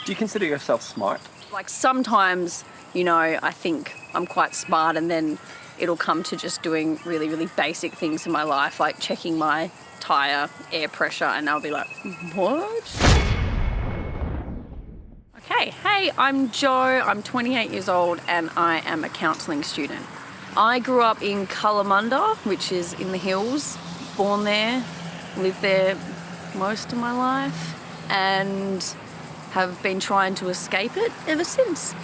Do you consider yourself smart? Like sometimes, you know, I think I'm quite smart and then it'll come to just doing really, really basic things in my life, like checking my tyre air pressure, and I'll be like, what? Okay, hey, I'm Jo, I'm 28 years old and I am a counselling student. I grew up in Kalamunda, which is in the hills, born there, lived there most of my life, and have been trying to escape it ever since.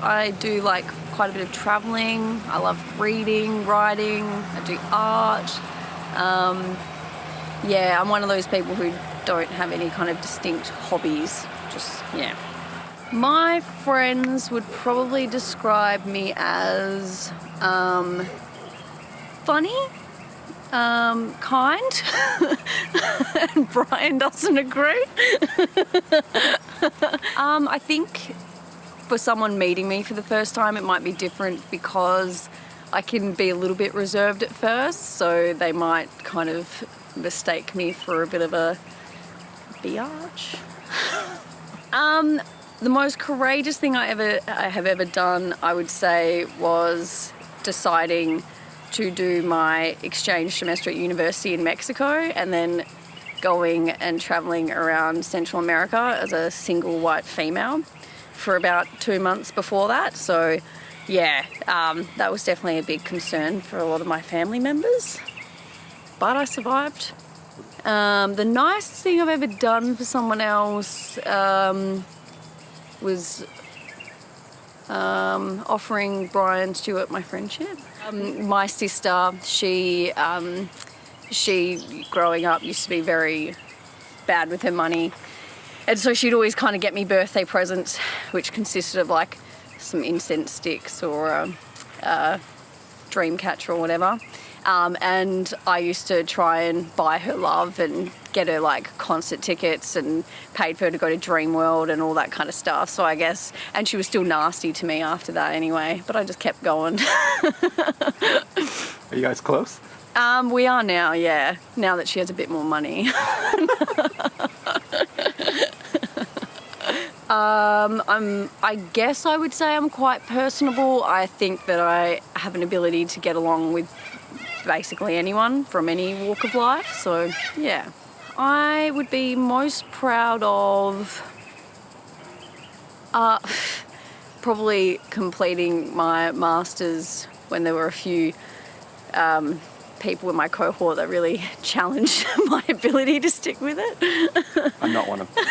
I do like quite a bit of travelling. I love reading, writing, I do art. Yeah, I'm one of those people who don't have any kind of distinct hobbies, just, yeah. My friends would probably describe me as funny, kind, and Brian doesn't agree. I think for someone meeting me for the first time, it might be different because I can be a little bit reserved at first, so they might kind of mistake me for a bit of a biatch. The most courageous thing I have ever done, I would say, was deciding to do my exchange semester at university in Mexico and then going and travelling around Central America as a single white female for about 2 months before that. So yeah, that was definitely a big concern for a lot of my family members, but I survived. The nicest thing I've ever done for someone else was offering Brian Stewart my friendship. My sister, she growing up used to be very bad with her money, and so she'd always kind of get me birthday presents, which consisted of like some incense sticks or a dream catcher or whatever. And I used to try and buy her love and get her like concert tickets and paid for her to go to Dreamworld and all that kind of stuff. So I guess, and she was still nasty to me after that anyway, but I just kept going. Are you guys close? We are now, yeah, now that she has a bit more money. I guess I would say I'm quite personable. I think that I have an ability to get along with basically anyone from any walk of life, so yeah. I would be most proud of probably completing my masters when there were a few people in my cohort that really challenged my ability to stick with it. I'm not one of them.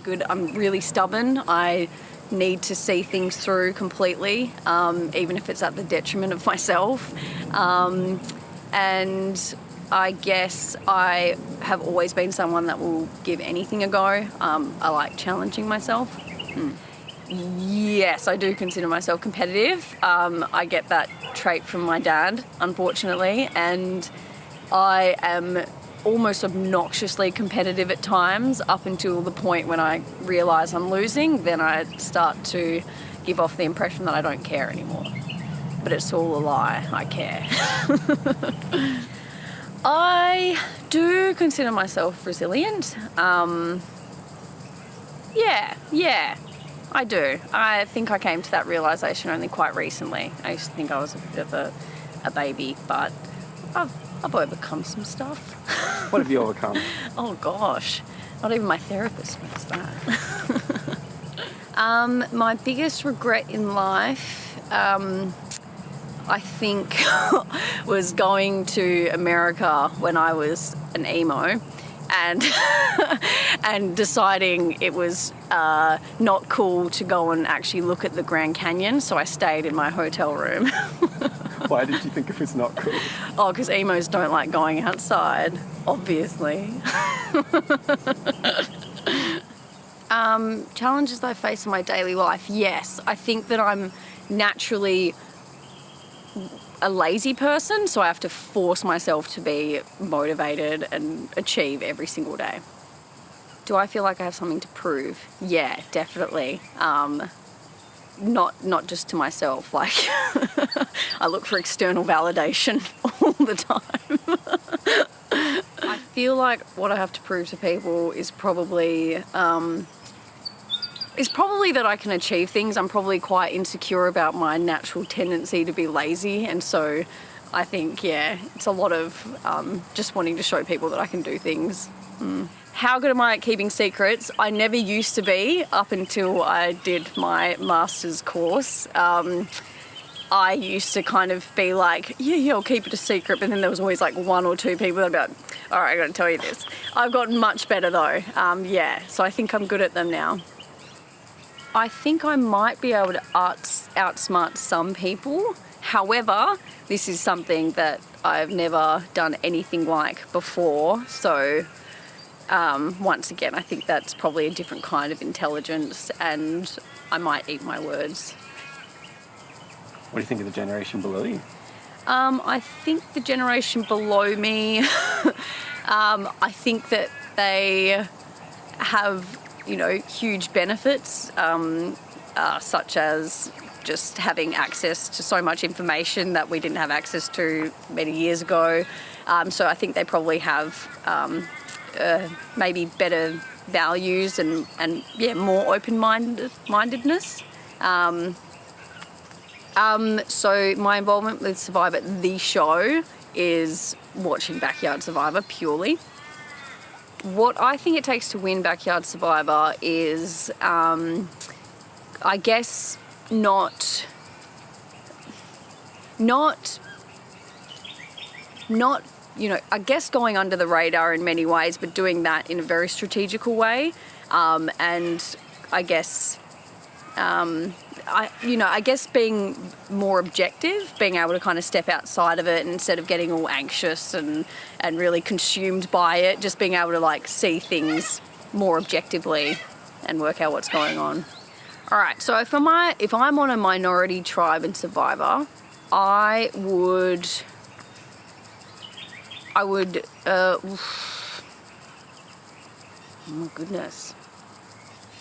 Good. I'm really stubborn. I need to see things through completely, even if it's at the detriment of myself. And I guess I have always been someone that will give anything a go. I like challenging myself. Yes, I do consider myself competitive. I get that trait from my dad, unfortunately, and I am almost obnoxiously competitive at times up until the point when I realise I'm losing. Then I start to give off the impression that I don't care anymore. But it's all a lie, I care. I do consider myself resilient. Yeah, I do. I think I came to that realisation only quite recently. I used to think I was a bit of a baby, but I've overcome some stuff. What have you overcome? Oh gosh, not even my therapist knows that. My biggest regret in life, I think, was going to America when I was an emo and and deciding it was not cool to go and actually look at the Grand Canyon, so I stayed in my hotel room. Why did you think it was not cool? Oh, because emos don't like going outside, obviously. Challenges that I face in my daily life, yes. I think that I'm naturally a lazy person, so I have to force myself to be motivated and achieve every single day. Do I feel like I have something to prove? Yeah, definitely. Not just to myself, like I look for external validation all the time. I feel like what I have to prove to people is probably that I can achieve things. I'm probably quite insecure about my natural tendency to be lazy, and so I think, it's a lot of just wanting to show people that I can do things. How good am I at keeping secrets? I never used to be up until I did my master's course. I used to kind of be like, I'll keep it a secret, but then there was always like one or two people that'd be like, all right, I gotta tell you this. I've gotten much better though, so I think I'm good at them now. I think I might be able to outsmart some people. However, this is something that I've never done anything like before, so once again, I think that's probably a different kind of intelligence, and I might eat my words. What do you think of the generation below you? I think the generation below me, I think that they have, huge benefits, such as just having access to so much information that we didn't have access to many years ago. So I think they probably have maybe better values and more open-mindedness. So my involvement with Survivor, the show, is watching Backyard Survivor purely. What I think it takes to win Backyard Survivor is, I guess, not I guess going under the radar in many ways, but doing that in a very strategical way. And I guess, I guess being more objective, being able to kind of step outside of it instead of getting all anxious and really consumed by it, just being able to like see things more objectively and work out what's going on. All right, so if I'm on a minority tribe in Survivor, I would, oh goodness.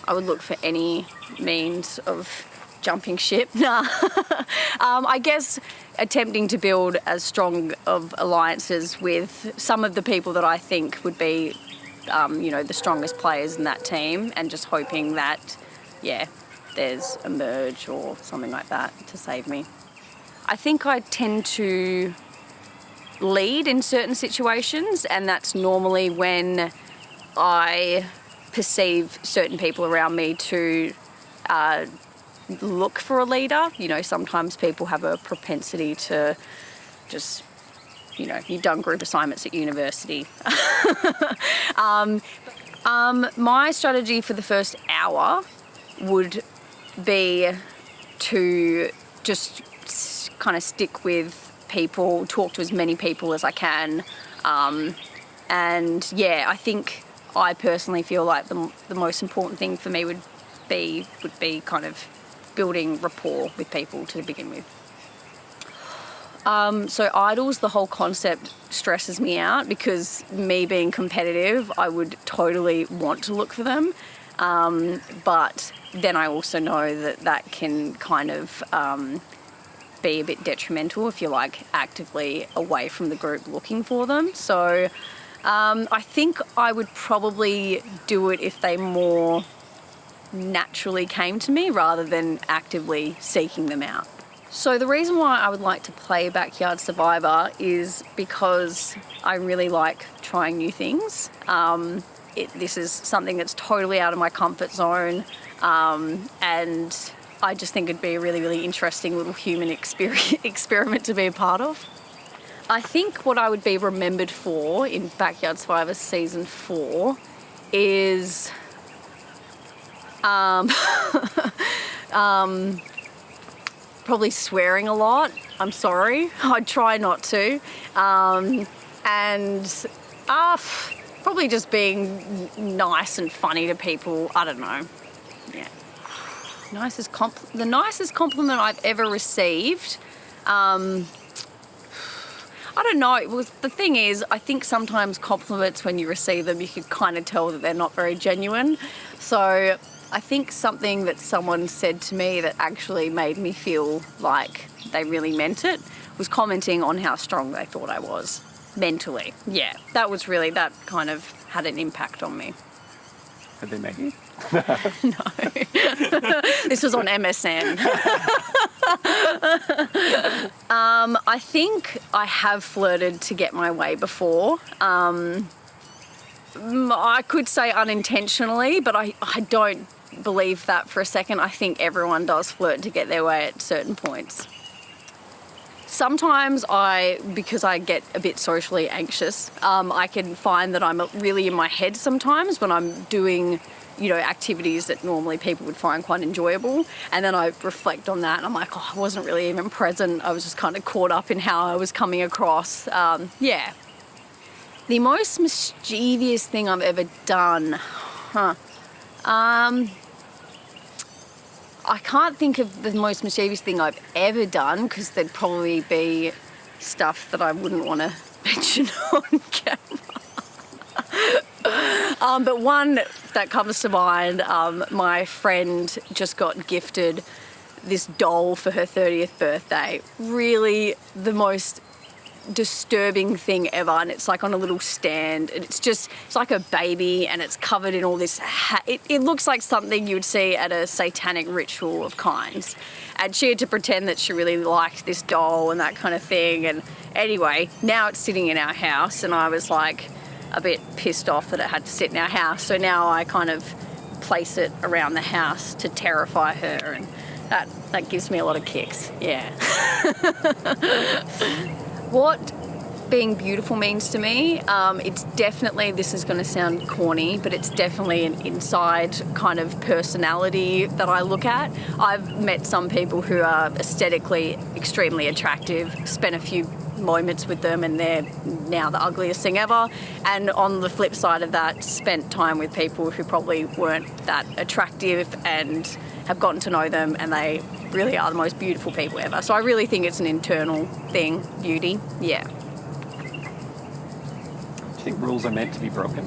I would look for any means of jumping ship. I guess attempting to build as strong of alliances with some of the people that I think would be, the strongest players in that team, and just hoping that, there's a merge or something like that to save me. I think I tend to lead in certain situations, and that's normally when I perceive certain people around me to look for a leader. Sometimes people have a propensity to just, you've done group assignments at university. My strategy for the first hour would be to just kind of stick with people, talk to as many people as I can. I think I personally feel like the most important thing for me would be kind of building rapport with people to begin with. So idols, the whole concept stresses me out, because me being competitive, I would totally want to look for them. But then I also know that can kind of be a bit detrimental if you're like actively away from the group looking for them. So I think I would probably do it if they more naturally came to me rather than actively seeking them out. So the reason why I would like to play Backyard Survivor is because I really like trying new things. This is something that's totally out of my comfort zone, and I just think it'd be a really, really interesting little human experiment to be a part of. I think what I would be remembered for in Backyard Survivor Season 4 is probably swearing a lot. I'm sorry. I'd try not to. Probably just being nice and funny to people. I don't know. Yeah. The nicest compliment I've ever received. I don't know. The thing is, I think sometimes compliments, when you receive them, you can kind of tell that they're not very genuine. So I think something that someone said to me that actually made me feel like they really meant it was commenting on how strong they thought I was. mentally. Yeah, that kind of had an impact on me. Did they make you? No. This was on MSN. I think I have flirted to get my way before. I could say unintentionally, but I don't believe that for a second. I think everyone does flirt to get their way at certain points. Sometimes because I get a bit socially anxious, I can find that I'm really in my head sometimes when I'm doing, activities that normally people would find quite enjoyable. And then I reflect on that and I'm like, I wasn't really even present. I was just kind of caught up in how I was coming across. Yeah. The most mischievous thing I've ever done, I can't think of the most mischievous thing I've ever done because there'd probably be stuff that I wouldn't want to mention on camera. But one that comes to mind, my friend just got gifted this doll for her 30th birthday. Really the most disturbing thing ever, and it's like on a little stand, and it's like a baby, and it's covered in all this it looks like something you would see at a satanic ritual of kinds, and she had to pretend that she really liked this doll and that kind of thing. And anyway, now it's sitting in our house, and I was like a bit pissed off that it had to sit in our house, so now I kind of place it around the house to terrify her, and that gives me a lot of kicks. Yeah. What being beautiful means to me, it's definitely, this is going to sound corny, but it's definitely an inside kind of personality that I look at. I've met some people who are aesthetically extremely attractive, spent a few moments with them, and they're now the ugliest thing ever. And on the flip side of that, spent time with people who probably weren't that attractive and have gotten to know them, and they really are the most beautiful people ever. So I really think it's an internal thing, beauty. Yeah. Do you think rules are meant to be broken?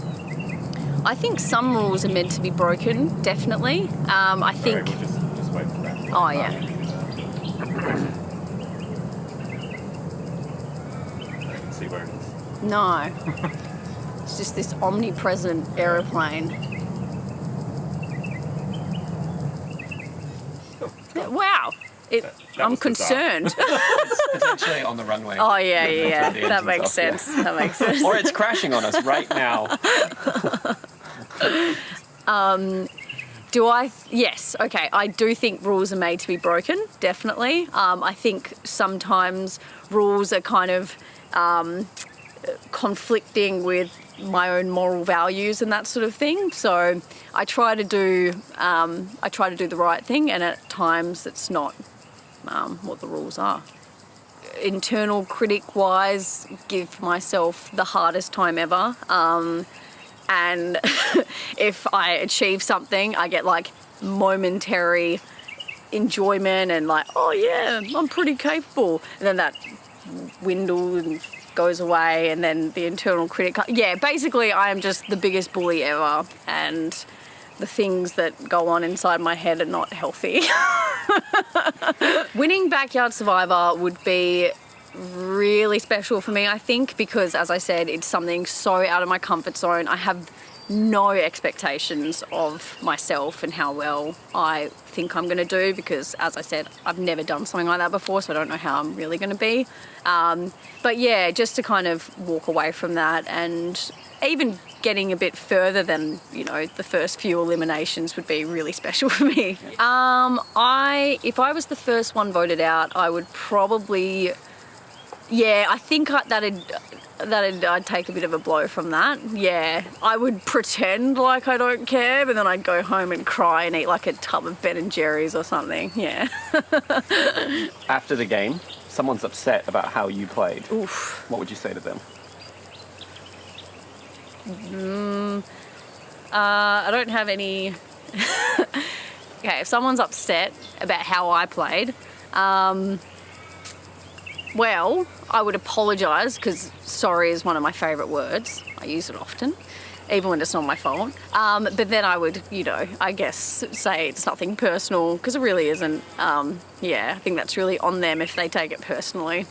I think some rules are meant to be broken, definitely. I think... Sorry, we'll just wait for that. Oh, yeah. I can see where it is. No. It's just this omnipresent aeroplane. Wow. That I'm was concerned. It's potentially on the runway. Oh, yeah. The That engine's makes off, sense. yeah. That makes sense. Or it's crashing on us right now. Yes, okay. I do think rules are made to be broken, definitely. I think sometimes rules are kind of conflicting with my own moral values and that sort of thing. So I try to do the right thing, and at times it's not what the rules are. Internal critic wise, give myself the hardest time ever. And if I achieve something, I get like momentary enjoyment and like, oh yeah, I'm pretty capable. And then that dwindles and goes away, and then the internal critic. Yeah, basically I am just the biggest bully ever, and the things that go on inside my head are not healthy. Winning Backyard Survivor would be really special for me, I think, because as I said, it's something so out of my comfort zone. I have no expectations of myself and how well I think I'm going to do, because as I said, I've never done something like that before, so I don't know how I'm really going to be. But yeah, just to kind of walk away from that, and even getting a bit further than, the first few eliminations would be really special for me. If I was the first one voted out, I would probably, I think I'd take a bit of a blow from that. Yeah, I would pretend like I don't care, but then I'd go home and cry and eat like a tub of Ben and Jerry's or something. Yeah. After the game, someone's upset about how you played. Oof. What would you say to them? I don't have any... Okay, if someone's upset about how I played, well, I would apologise, because sorry is one of my favourite words. I use it often, even when it's not my fault. But then I would, I guess say it's nothing personal, because it really isn't. I think that's really on them if they take it personally.